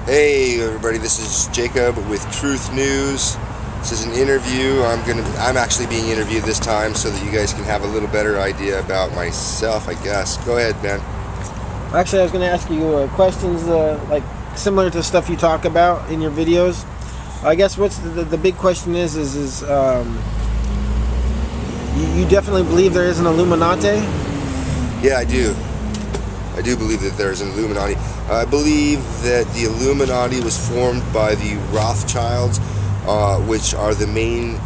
Hey everybody, this is Jacob with Truth News. This is an interview. I'm actually being interviewed this time so that you guys can have a little better idea about myself, I guess. Go ahead, man. Actually, I was going to ask you questions like similar to stuff you talk about in your videos. I guess what's the big question is you definitely believe there is an Illuminati? Yeah, I do. I do believe that there's an Illuminati. I believe that the Illuminati was formed by the Rothschilds, which are the main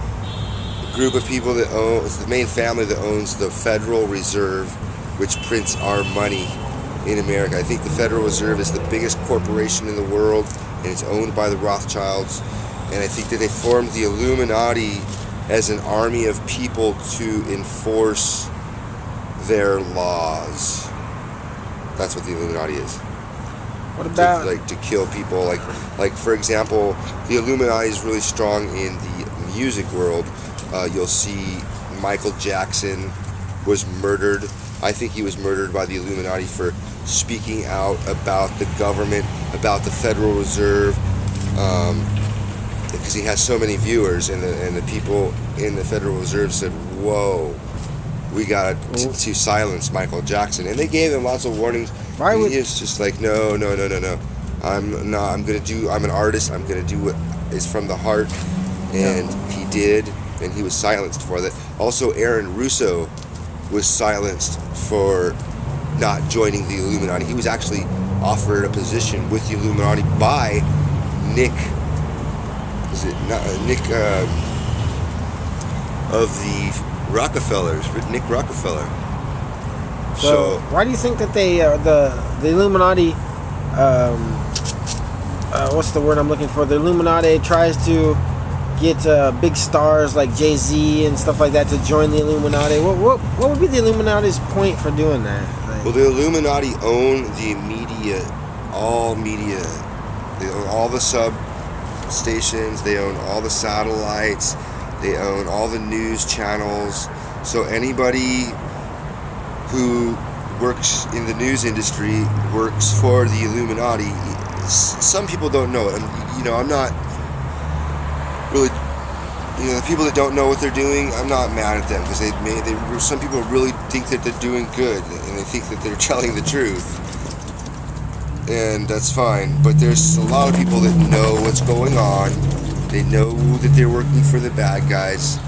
group of people that own, it's the main family that owns the Federal Reserve, which prints our money in America. I think the Federal Reserve is the biggest corporation in the world, and it's owned by the Rothschilds. And I think that they formed the Illuminati as an army of people to enforce their laws. That's what the Illuminati is. What about to kill people? Like for example, the Illuminati is really strong in the music world. You'll see Michael Jackson was murdered. I think he was murdered by the Illuminati for speaking out about the government, about the Federal Reserve, because he has so many viewers, and the people in the Federal Reserve said, "Whoa, we got to silence Michael Jackson," and they gave him lots of warnings. Why would he is just like, no. I'm an artist. I'm gonna do what is from the heart, and he did, and he was silenced for that. Also, Aaron Russo was silenced for not joining the Illuminati. He was actually offered a position with the Illuminati by Nick. Is it not Nick of the Rockefellers? Nick Rockefeller. So why do you think that they the Illuminati what's the word I'm looking for? The Illuminati tries to get big stars like Jay-Z and stuff like that to join the Illuminati. What would be the Illuminati's point for doing that? Well, the Illuminati own the media, all media. They own all the substations. They own all the satellites. They own all the news channels. So anybody who works in the news industry works for the Illuminati. Some people don't know it, and I'm not really, the people that don't know what they're doing, I'm not mad at them, because some people really think that they're doing good, and they think that they're telling the truth, and that's fine. But there's a lot of people that know what's going on. They know that they're working for the bad guys,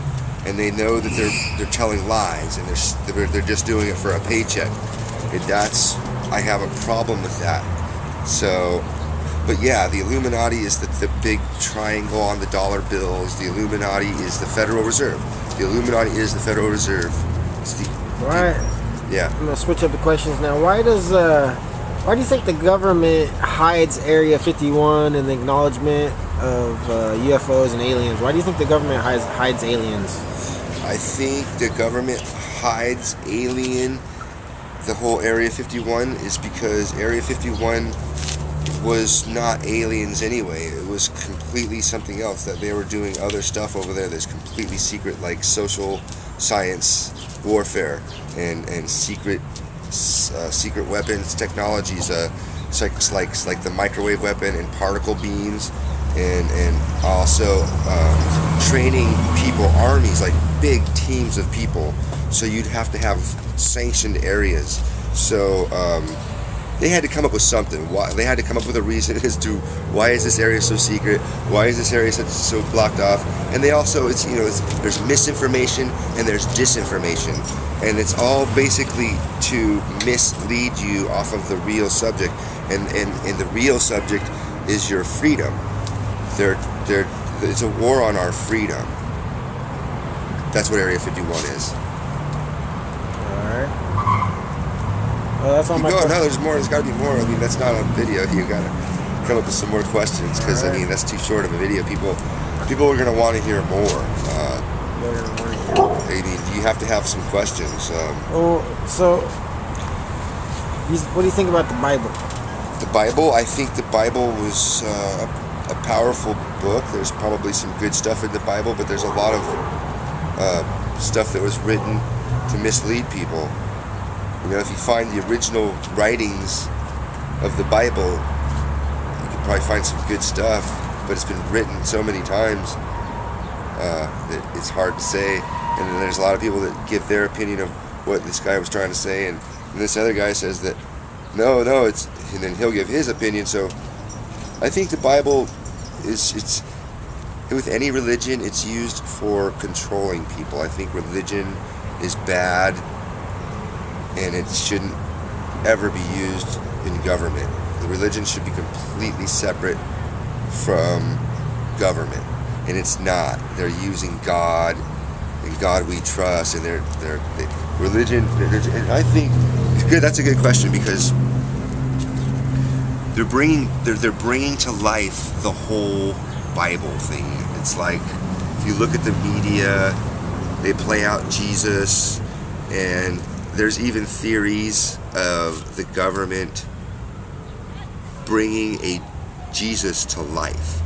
and they know that they're telling lies, and they're just doing it for a paycheck. And I have a problem with that. So, but yeah, the Illuminati is the big triangle on the dollar bills. The Illuminati is the Federal Reserve. The Illuminati is the Federal Reserve. Right. Yeah. I'm gonna switch up the questions now. Why do you think the government hides Area 51 and the acknowledgement of UFOs and aliens? Why do you think the government hides aliens? I think the government hides the whole Area 51 is because Area 51 was not aliens anyway. It was completely something else, that they were doing other stuff over there that's completely secret, like social science warfare and secret weapons technologies, like the microwave weapon and particle beams, and also training people, armies, like big teams of people. So you'd have to have sanctioned areas. So they had to come up with something. They had to come up with a reason as to why is this area so secret? Why is this area so blocked off? And they also, there's misinformation and there's disinformation, and it's all basically to mislead you off of the real subject. And the real subject is your freedom. It's a war on our freedom. That's what Area 51 is. Alright. Well, that's all my questions. No, there's more. There's got to be more. I mean, that's not on video. You got to come up with some more questions, because I mean, that's too short of a video. People are going to want to hear more. I mean, you have to have some questions. So what do you think about the Bible? The Bible? I think the Bible was a powerful book. There's probably some good stuff in the Bible, but there's a lot of stuff that was written to mislead people. If you find the original writings of the Bible, you could probably find some good stuff, but it's been written so many times that it's hard to say. And then there's a lot of people that give their opinion of what this guy was trying to say, and this other guy says that no, it's, and then he'll give his opinion. So I think the Bible it's with any religion, it's used for controlling people. I think religion is bad, and it shouldn't ever be used in government. The religion should be completely separate from government, and it's not. They're using God, and God we trust, and religion. And I think it's good. That's a good question, because they're bringing to life the whole Bible thing. It's like, if you look at the media, they play out Jesus, and there's even theories of the government bringing a Jesus to life,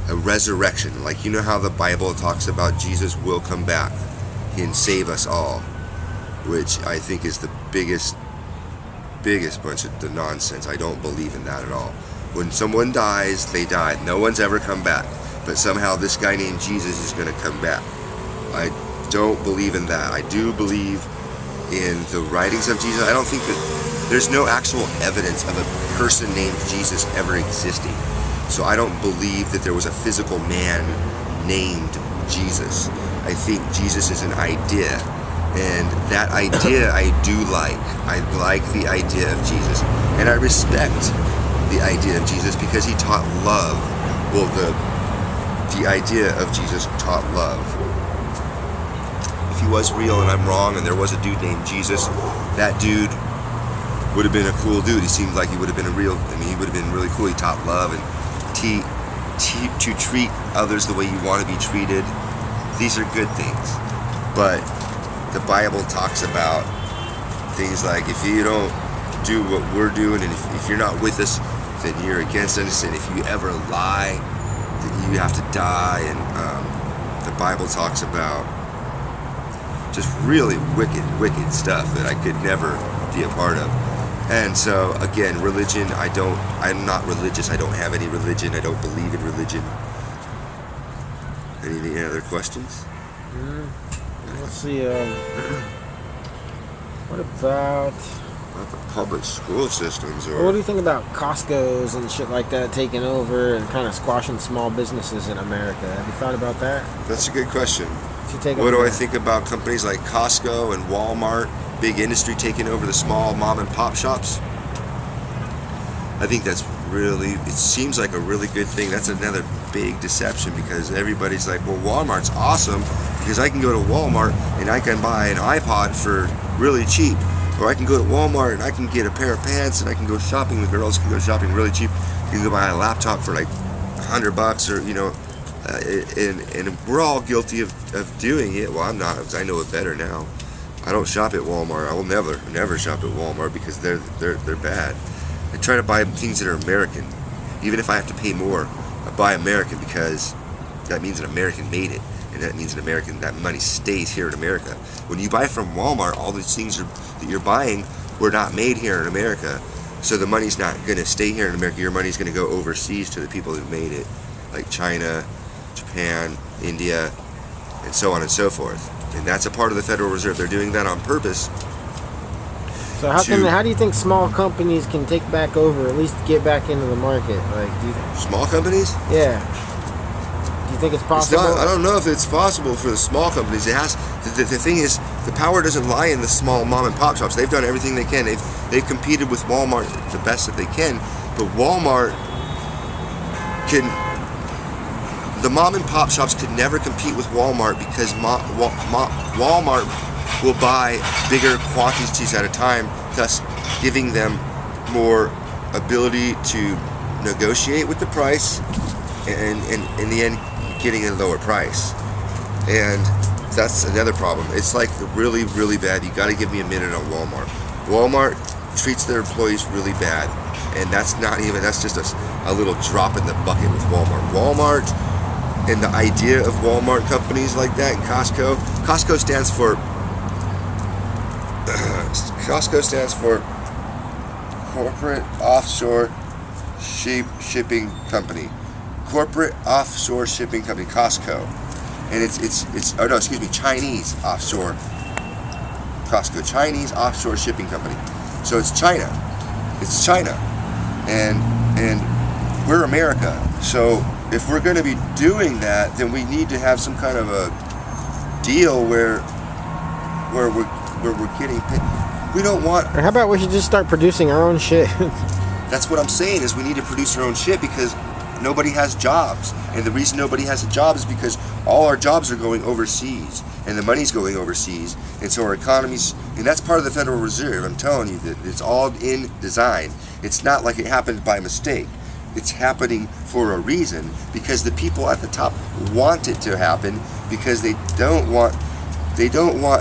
a resurrection. Like, you know how the Bible talks about Jesus will come back and save us all, which I think is the biggest bunch of the nonsense. I don't believe in that at all. When someone dies, they die. No one's ever come back. But somehow this guy named Jesus is going to come back. I don't believe in that. I do believe in the writings of Jesus. I don't think that there's no actual evidence of a person named Jesus ever existing. So I don't believe that there was a physical man named Jesus. I think Jesus is an idea. And that idea I do like. I like the idea of Jesus. And I respect the idea of Jesus because he taught love. Well, the idea of Jesus taught love. If he was real and I'm wrong and there was a dude named Jesus, that dude would have been a cool dude. He seemed like he would have been he would have been really cool. He taught love and to treat others the way you want to be treated. These are good things. But the Bible talks about things like, if you don't do what we're doing, and if you're not with us, then you're against us, and if you ever lie, then you have to die. And the Bible talks about just really wicked stuff that I could never be a part of. And so again, religion, I'm not religious. I don't have any religion. I don't believe in religion. Any other questions? Let's see. What about the public school systems? Or what do you think about Costco's and shit like that taking over and kind of squashing small businesses in America? Have you thought about that? That's a good question. What do I think about companies like Costco and Walmart, big industry taking over the small mom and pop shops? I think that's it seems like a really good thing. That's another big deception, because everybody's like, well, Walmart's awesome because I can go to Walmart and I can buy an iPod for really cheap, or I can go to Walmart and I can get a pair of pants, and I can go shopping. The girls can go shopping really cheap. You can go buy a laptop for like $100, or and we're all guilty of doing it. Well, I'm not, because I know it better now. I don't shop at Walmart. I will never shop at Walmart because they're bad. I try to buy things that are American, even if I have to pay more. I buy American because that means an American made it, and that means that money stays here in America. When you buy from Walmart, all these things that you're buying were not made here in America, so the money's not going to stay here in America. Your money's going to go overseas to the people who made it, like China, Japan, India, and so on and so forth. And that's a part of the Federal Reserve. They're doing that on purpose. So how do you think small companies can take back over, at least get back into the market? Like, small companies? Yeah. Do you think it's possible? I don't know if it's possible for the small companies. It has. The thing is, the power doesn't lie in the small mom and pop shops. They've done everything they can. They've competed with Walmart the best that they can. But Walmart the mom and pop shops could never compete with Walmart, because Walmart will buy bigger quantities at a time, thus giving them more ability to negotiate with the price, and in the end getting a lower price. And that's another problem. It's like really, really bad. You got to give me a minute on Walmart. Walmart treats their employees really bad, and that's just a little drop in the bucket with Walmart. Walmart and the idea of Walmart companies like that, and Costco stands for Corporate Offshore shipping company, corporate offshore shipping company, Costco, and it's oh no, excuse me, Chinese offshore, Costco, Chinese offshore shipping company. So it's China, and we're America. So if we're going to be doing that, then we need to have some kind of a deal where we're getting paid. We don't want. Or how about we should just start producing our own shit? That's what I'm saying, is we need to produce our own shit, because nobody has jobs. And the reason nobody has a job is because all our jobs are going overseas, and the money's going overseas. And so our economies, and that's part of the Federal Reserve. I'm telling you that it's all in design. It's not like it happened by mistake. It's happening for a reason, because the people at the top want it to happen, because they don't want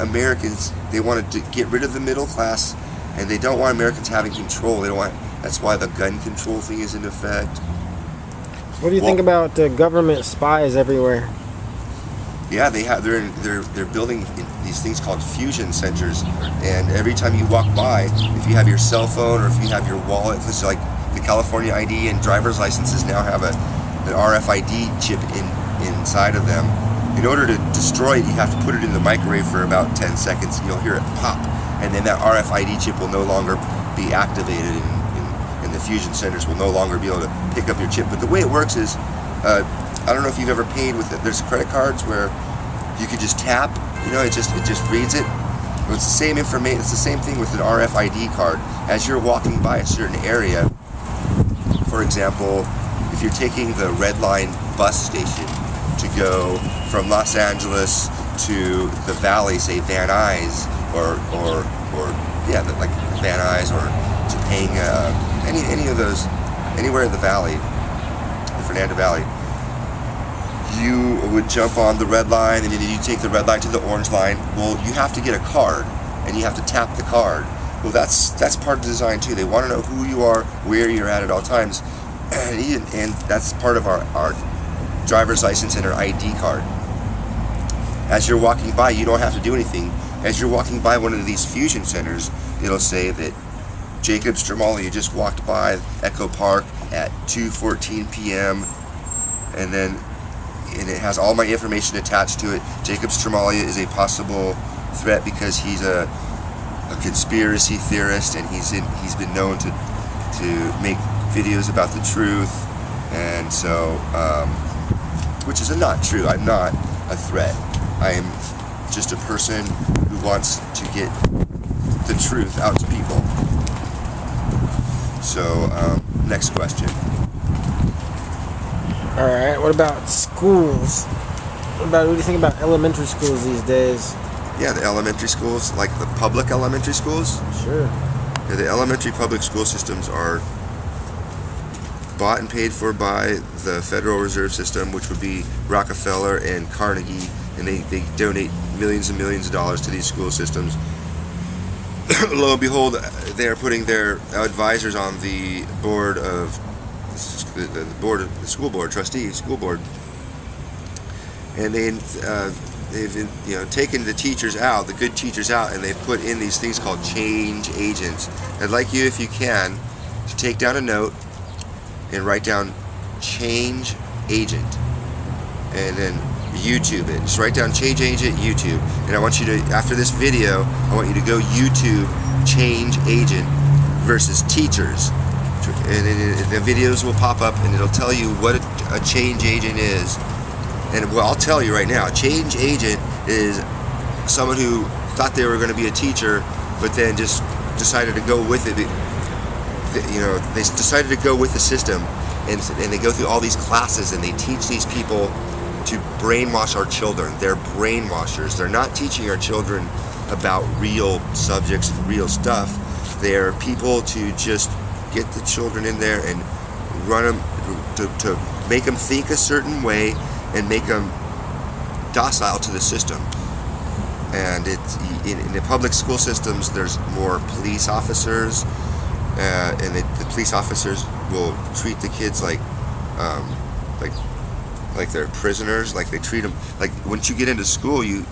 Americans. They want to get rid of the middle class, and they don't want Americans having control. They don't want. That's why the gun control thing is in effect. What do you think about government spies everywhere? Yeah, they're building these things called fusion centers, and every time you walk by, if you have your cell phone or if you have your wallet, it's like the California ID and driver's licenses now have an RFID chip inside of them. In order to destroy it, you have to put it in the microwave for about 10 seconds. You'll hear it pop, and then that RFID chip will no longer be activated, and the fusion centers will no longer be able to pick up your chip. But the way it works is, I don't know if you've ever paid with it. There's credit cards where you could just tap. You know, it just reads it. It's the same information. It's the same thing with an RFID card. As you're walking by a certain area, for example, if you're taking the Red Line bus station to go from Los Angeles to the Valley, say Van Nuys, or yeah, like Van Nuys or Topanga, any of those, anywhere in the Valley, the Fernando Valley, you would jump on the Red Line, and then you take the Red Line to the Orange Line. Well, you have to get a card, and you have to tap the card. Well, that's part of the design too. They want to know who you are, where you're at all times, and that's part of our driver's license and our ID card. As you're walking by, you don't have to do anything. As you're walking by one of these fusion centers, it'll say that Jacob Stromali just walked by Echo Park at 2:14 p.m. and it has all my information attached to it. Jacob Stromali is a possible threat because he's a conspiracy theorist, and he's been known to make videos about the truth, and so which is not true. I'm not a threat. I am just a person who wants to get the truth out to people. So next question. All right. What about schools? What do you think about elementary schools these days? Yeah, the elementary schools, like the public elementary schools. Sure. Yeah, the elementary public school systems are bought and paid for by the Federal Reserve System, which would be Rockefeller and Carnegie, and they donate millions and millions of dollars to these school systems. Lo and behold, they're putting their advisors on the board of the school board, trustees, school board, and they've taken the teachers out, the good teachers out, and they've put in these things called change agents. I'd like you, if you can, to take down a note and write down change agent, and then YouTube it. Just write down change agent YouTube, and I want you to, after this video, I want you to go YouTube change agent versus teachers, and the videos will pop up, and it'll tell you what a change agent is. And well, I'll tell you right now, a change agent is someone who thought they were going to be a teacher, but then just decided to go with it. They decided to go with the system, and they go through all these classes, and they teach these people to brainwash our children. They're brainwashers. They're not teaching our children about real subjects, real stuff. They're people to just get the children in there and run them, to make them think a certain way and make them docile to the system. And it's in the public school systems, there's more police officers, and the police officers will treat the kids like they're prisoners. Like they treat them like, once you get into school, you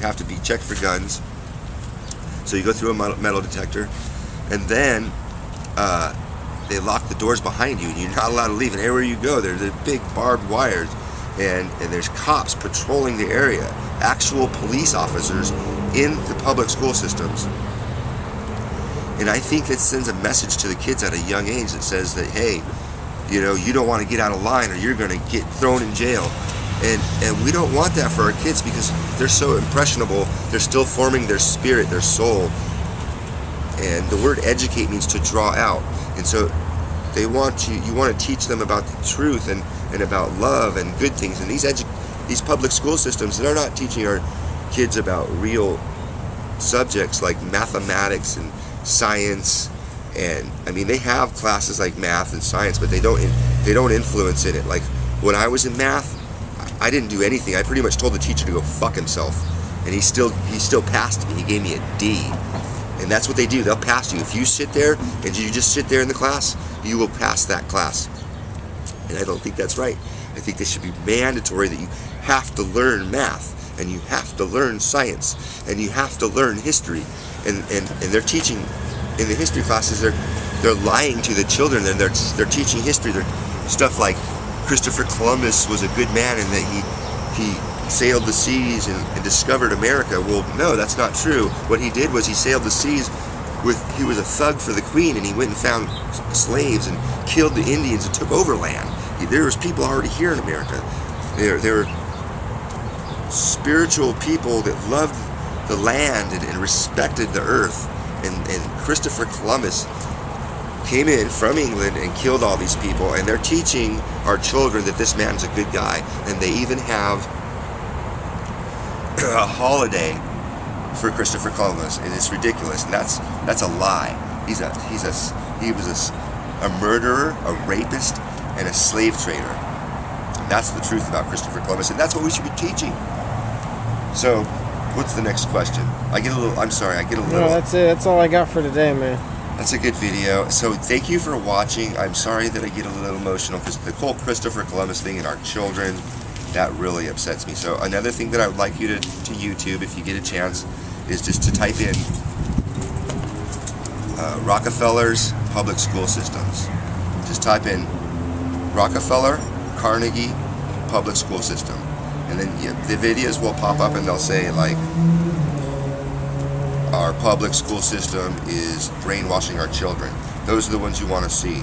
have to be checked for guns. So you go through a metal detector, and then they lock the doors behind you, and you're not allowed to leave. And everywhere you go, there's the big barbed wires, and there's cops patrolling the area, actual police officers in the public school systems. And I think that sends a message to the kids at a young age that says that, hey, you know, you don't want to get out of line or you're going to get thrown in jail. And we don't want that for our kids because they're so impressionable. They're still forming their spirit, their soul. And the word educate means to draw out. And so you want to teach them about the truth and about love and good things. And these public school systems, they're not teaching our kids about real subjects like mathematics and science. And I mean, they have classes like math and science, but they don't influence in it. Like when I was in math, I didn't do anything. I pretty much told the teacher to go fuck himself, and he still passed me. He gave me a D. And that's what they do. They'll pass you. If you sit there and you just sit there in the class, you will pass that class. And I don't think that's right. I think this should be mandatory that you have to learn math, and you have to learn science, and you have to learn history. And they're teaching in the history classes. They're lying to the children, and they're teaching history. They're stuff like Christopher Columbus was a good man and that he sailed the seas and discovered America. Well, no, that's not true. What he did was he sailed the seas he was a thug for the Queen, and he went and found slaves and killed the Indians and took over land. There was people already here in America. There were spiritual people that loved the land and respected the earth. And Christopher Columbus came in from England and killed all these people, and they're teaching our children that this man's a good guy. And they even have a holiday for Christopher Columbus, and it's ridiculous. And that's a lie. He was a murderer, a rapist, and a slave trader. That's the truth about Christopher Columbus, and that's what we should be teaching. So, what's the next question? I'm sorry, I get a little... No, that's it. That's all I got for today, man. That's a good video. So thank you for watching. I'm sorry that I get a little emotional because the whole Christopher Columbus thing and our children, that really upsets me. So another thing that I would like you to YouTube, if you get a chance, is just to type in Rockefeller's public school systems. Just type in Rockefeller, Carnegie, public school system. And then the videos will pop up and they'll say like, our public school system is brainwashing our children. Those are the ones you want to see.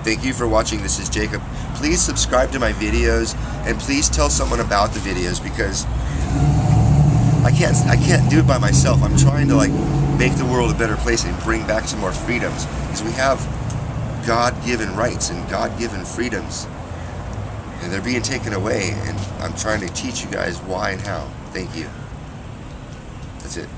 Thank you for watching. This is Jacob. Please subscribe to my videos and please tell someone about the videos because I can't do it by myself. I'm trying to like make the world a better place and bring back some more freedoms because we have God-given rights and God-given freedoms and they're being taken away, and I'm trying to teach you guys why and how. Thank you. That's it.